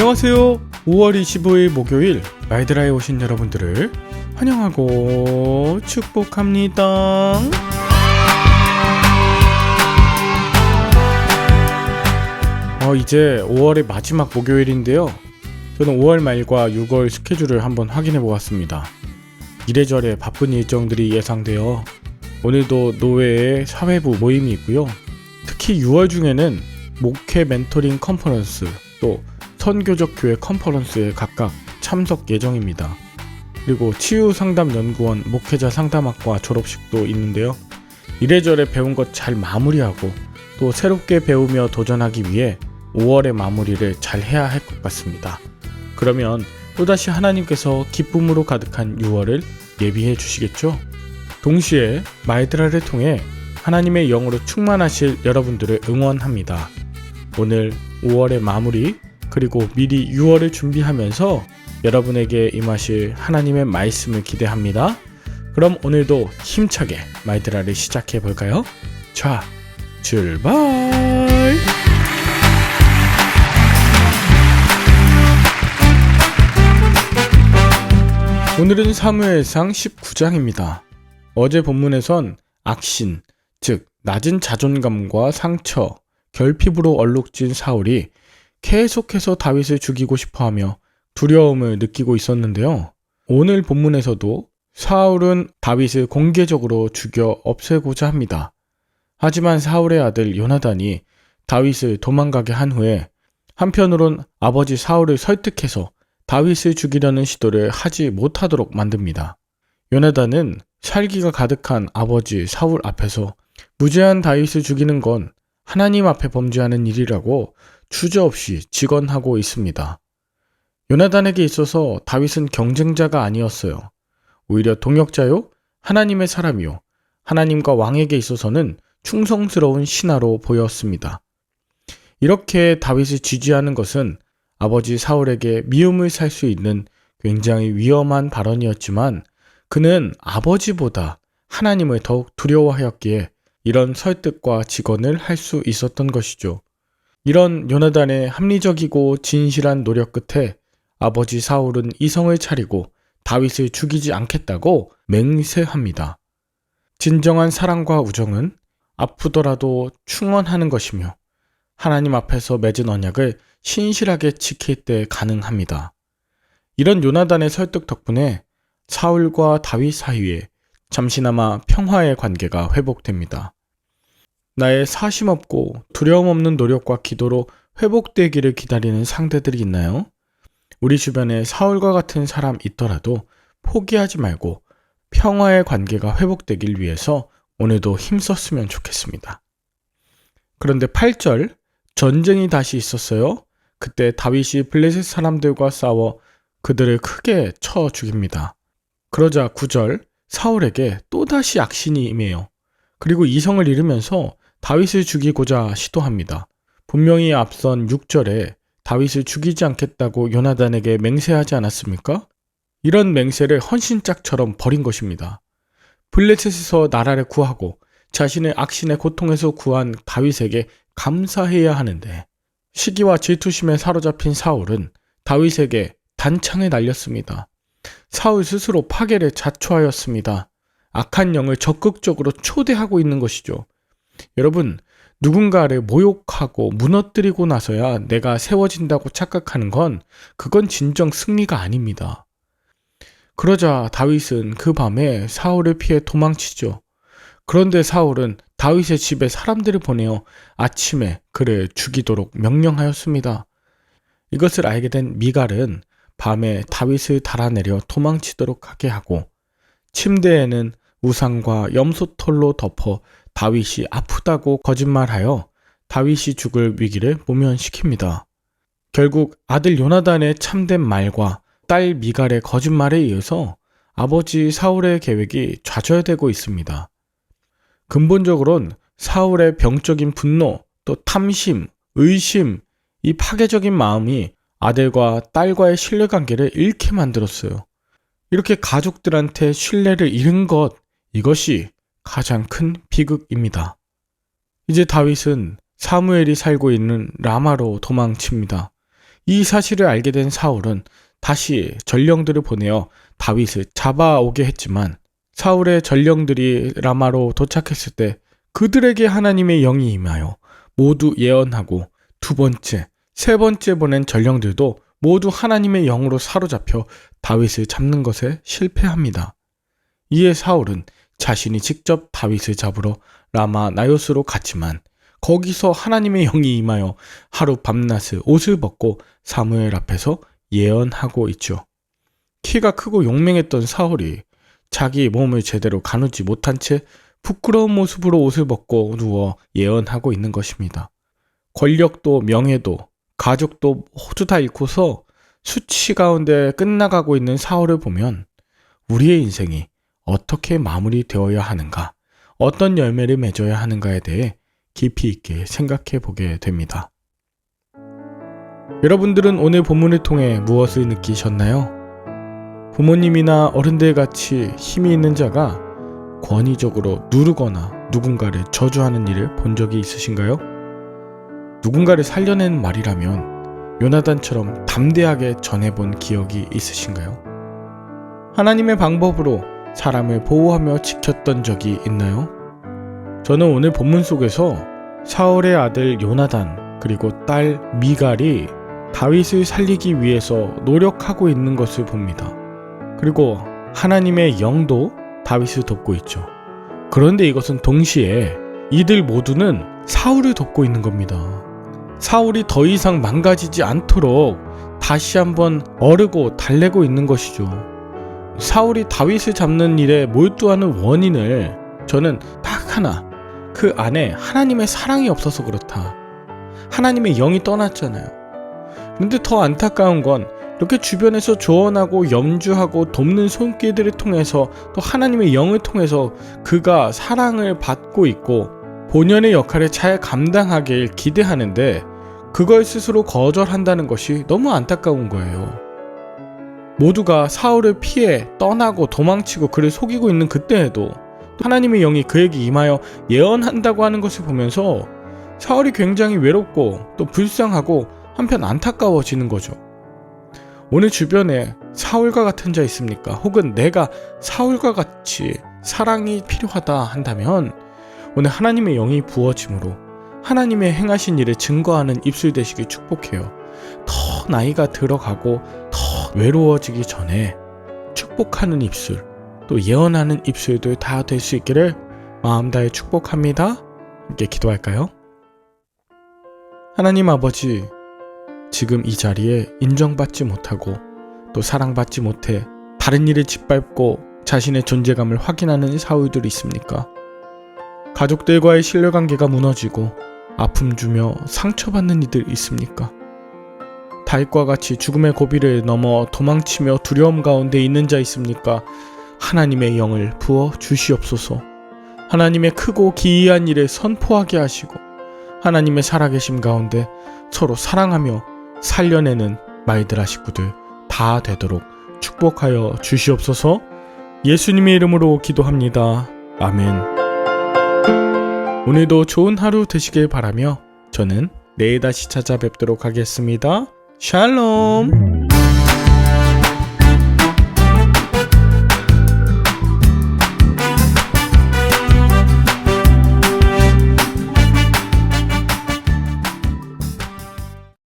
안녕하세요. 5월 25일 목요일 마이드라에 오신 여러분들을 환영하고 축복합니다. 이제 5월의 마지막 목요일인데요. 저는 5월 말과 6월 스케줄을 한번 확인해 보았습니다. 이래저래 바쁜 일정들이 예상되어 오늘도 노회의 사회부 모임이 있고요. 특히 6월 중에는 목회 멘토링 컨퍼런스 또 선교적 교회 컨퍼런스에 각각 참석 예정입니다. 그리고 치유상담연구원 목회자 상담학과 졸업식도 있는데요. 이래저래 배운 것 잘 마무리하고 또 새롭게 배우며 도전하기 위해 5월의 마무리를 잘 해야 할 것 같습니다. 그러면 또다시 하나님께서 기쁨으로 가득한 6월을 예비해 주시겠죠? 동시에 마이드라를 통해 하나님의 영으로 충만하실 여러분들을 응원합니다. 오늘 5월의 마무리 그리고 미리 6월을 준비하면서 여러분에게 임하실 하나님의 말씀을 기대합니다. 그럼 오늘도 힘차게 마이드라를 시작해 볼까요? 자, 출발! 오늘은 사무엘상 19장입니다. 어제 본문에선 악신, 즉 낮은 자존감과 상처, 결핍으로 얼룩진 사울이 계속해서 다윗을 죽이고 싶어하며 두려움을 느끼고 있었는데요. 오늘 본문에서도 사울은 다윗을 공개적으로 죽여 없애고자 합니다. 하지만 사울의 아들 요나단이 다윗을 도망가게 한 후에 한편으론 아버지 사울을 설득해서 다윗을 죽이려는 시도를 하지 못하도록 만듭니다. 요나단은 살기가 가득한 아버지 사울 앞에서 무죄한 다윗을 죽이는 건 하나님 앞에 범죄하는 일이라고 주저없이 직언하고 있습니다. 요나단에게 있어서 다윗은 경쟁자가 아니었어요. 오히려 동역자요, 하나님의 사람이요, 하나님과 왕에게 있어서는 충성스러운 신하로 보였습니다. 이렇게 다윗을 지지하는 것은 아버지 사울에게 미움을 살 수 있는 굉장히 위험한 발언이었지만 그는 아버지보다 하나님을 더욱 두려워하였기에 이런 설득과 직언을 할 수 있었던 것이죠. 이런 요나단의 합리적이고 진실한 노력 끝에 아버지 사울은 이성을 차리고 다윗을 죽이지 않겠다고 맹세합니다. 진정한 사랑과 우정은 아프더라도 충원하는 것이며 하나님 앞에서 맺은 언약을 신실하게 지킬 때 가능합니다. 이런 요나단의 설득 덕분에 사울과 다윗 사이에 잠시나마 평화의 관계가 회복됩니다. 나의 사심 없고 두려움 없는 노력과 기도로 회복되기를 기다리는 상대들이 있나요? 우리 주변에 사울과 같은 사람 있더라도 포기하지 말고 평화의 관계가 회복되길 위해서 오늘도 힘썼으면 좋겠습니다. 그런데 8절, 전쟁이 다시 있었어요. 그때 다윗이 블레셋 사람들과 싸워 그들을 크게 쳐 죽입니다. 그러자 9절, 사울에게 또다시 악신이 임해요. 그리고 이성을 잃으면서 다윗을 죽이고자 시도합니다. 분명히 앞선 6절에 다윗을 죽이지 않겠다고 요나단에게 맹세하지 않았습니까? 이런 맹세를 헌신짝처럼 버린 것입니다. 블레셋에서 나라를 구하고 자신의 악신의 고통에서 구한 다윗에게 감사해야 하는데 시기와 질투심에 사로잡힌 사울은 다윗에게 단창을 날렸습니다. 사울 스스로 파괴를 자초하였습니다. 악한 영을 적극적으로 초대하고 있는 것이죠. 여러분, 누군가를 모욕하고 무너뜨리고 나서야 내가 세워진다고 착각하는 건 그건 진정 승리가 아닙니다. 그러자 다윗은 그 밤에 사울을 피해 도망치죠. 그런데 사울은 다윗의 집에 사람들을 보내어 아침에 그를 죽이도록 명령하였습니다. 이것을 알게 된 미갈은 밤에 다윗을 달아내려 도망치도록 하게 하고 침대에는 우상과 염소털로 덮어 다윗이 아프다고 거짓말하여 다윗이 죽을 위기를 모면시킵니다. 결국 아들 요나단의 참된 말과 딸 미갈의 거짓말에 의해서 아버지 사울의 계획이 좌절되고 있습니다. 근본적으로는 사울의 병적인 분노, 또 탐심, 의심, 이 파괴적인 마음이 아들과 딸과의 신뢰관계를 잃게 만들었어요. 이렇게 가족들한테 신뢰를 잃은 것, 이것이 가장 큰 비극입니다. 이제 다윗은 사무엘이 살고 있는 라마로 도망칩니다. 이 사실을 알게 된 사울은 다시 전령들을 보내어 다윗을 잡아오게 했지만 사울의 전령들이 라마로 도착했을 때 그들에게 하나님의 영이 임하여 모두 예언하고 두 번째, 세 번째 보낸 전령들도 모두 하나님의 영으로 사로잡혀 다윗을 잡는 것에 실패합니다. 이에 사울은 자신이 직접 다윗을 잡으러 라마 나요스로 갔지만 거기서 하나님의 영이 임하여 하루 밤낮을 옷을 벗고 사무엘 앞에서 예언하고 있죠. 키가 크고 용맹했던 사울이 자기 몸을 제대로 가누지 못한 채 부끄러운 모습으로 옷을 벗고 누워 예언하고 있는 것입니다. 권력도 명예도 가족도 모두 다 잃고서 수치 가운데 끝나가고 있는 사울을 보면 우리의 인생이 어떻게 마무리되어야 하는가, 어떤 열매를 맺어야 하는가에 대해 깊이 있게 생각해 보게 됩니다. 여러분들은 오늘 본문을 통해 무엇을 느끼셨나요? 부모님이나 어른들 같이 힘이 있는 자가 권위적으로 누르거나 누군가를 저주하는 일을 본 적이 있으신가요? 누군가를 살려낸 말이라면 요나단처럼 담대하게 전해본 기억이 있으신가요? 하나님의 방법으로 사람을 보호하며 지켰던 적이 있나요? 저는 오늘 본문 속에서 사울의 아들 요나단 그리고 딸 미갈이 다윗을 살리기 위해서 노력하고 있는 것을 봅니다. 그리고 하나님의 영도 다윗을 돕고 있죠. 그런데 이것은 동시에 이들 모두는 사울을 돕고 있는 겁니다. 사울이 더 이상 망가지지 않도록 다시 한번 어르고 달래고 있는 것이죠. 사울이 다윗을 잡는 일에 몰두하는 원인을 저는 딱 하나, 그 안에 하나님의 사랑이 없어서 그렇다. 하나님의 영이 떠났잖아요. 그런데 더 안타까운 건 이렇게 주변에서 조언하고 염주하고 돕는 손길들을 통해서 또 하나님의 영을 통해서 그가 사랑을 받고 있고 본연의 역할을 잘 감당하길 기대하는데 그걸 스스로 거절한다는 것이 너무 안타까운 거예요. 모두가 사울을 피해 떠나고 도망치고 그를 속이고 있는 그때에도 하나님의 영이 그에게 임하여 예언한다고 하는 것을 보면서 사울이 굉장히 외롭고 또 불쌍하고 한편 안타까워지는 거죠. 오늘 주변에 사울과 같은 자 있습니까? 혹은 내가 사울과 같이 사랑이 필요하다 한다면 오늘 하나님의 영이 부어짐으로 하나님의 행하신 일을 증거하는 입술 되시길 축복해요. 더 나이가 들어가고 더 외로워지기 전에 축복하는 입술, 또 예언하는 입술들 다 될 수 있기를 마음 다해 축복합니다. 함께 기도할까요? 하나님 아버지, 지금 이 자리에 인정받지 못하고 또 사랑받지 못해 다른 일을 짓밟고 자신의 존재감을 확인하는 사울들이 있습니까? 가족들과의 신뢰관계가 무너지고 아픔 주며 상처받는 이들 있습니까? 다윗과 같이 죽음의 고비를 넘어 도망치며 두려움 가운데 있는 자 있습니까? 하나님의 영을 부어 주시옵소서. 하나님의 크고 기이한 일을 선포하게 하시고 하나님의 살아계심 가운데 서로 사랑하며 살려내는 말들아 식구들 다 되도록 축복하여 주시옵소서. 예수님의 이름으로 기도합니다. 아멘. 오늘도 좋은 하루 되시길 바라며 저는 내일 다시 찾아뵙도록 하겠습니다. 샬롬.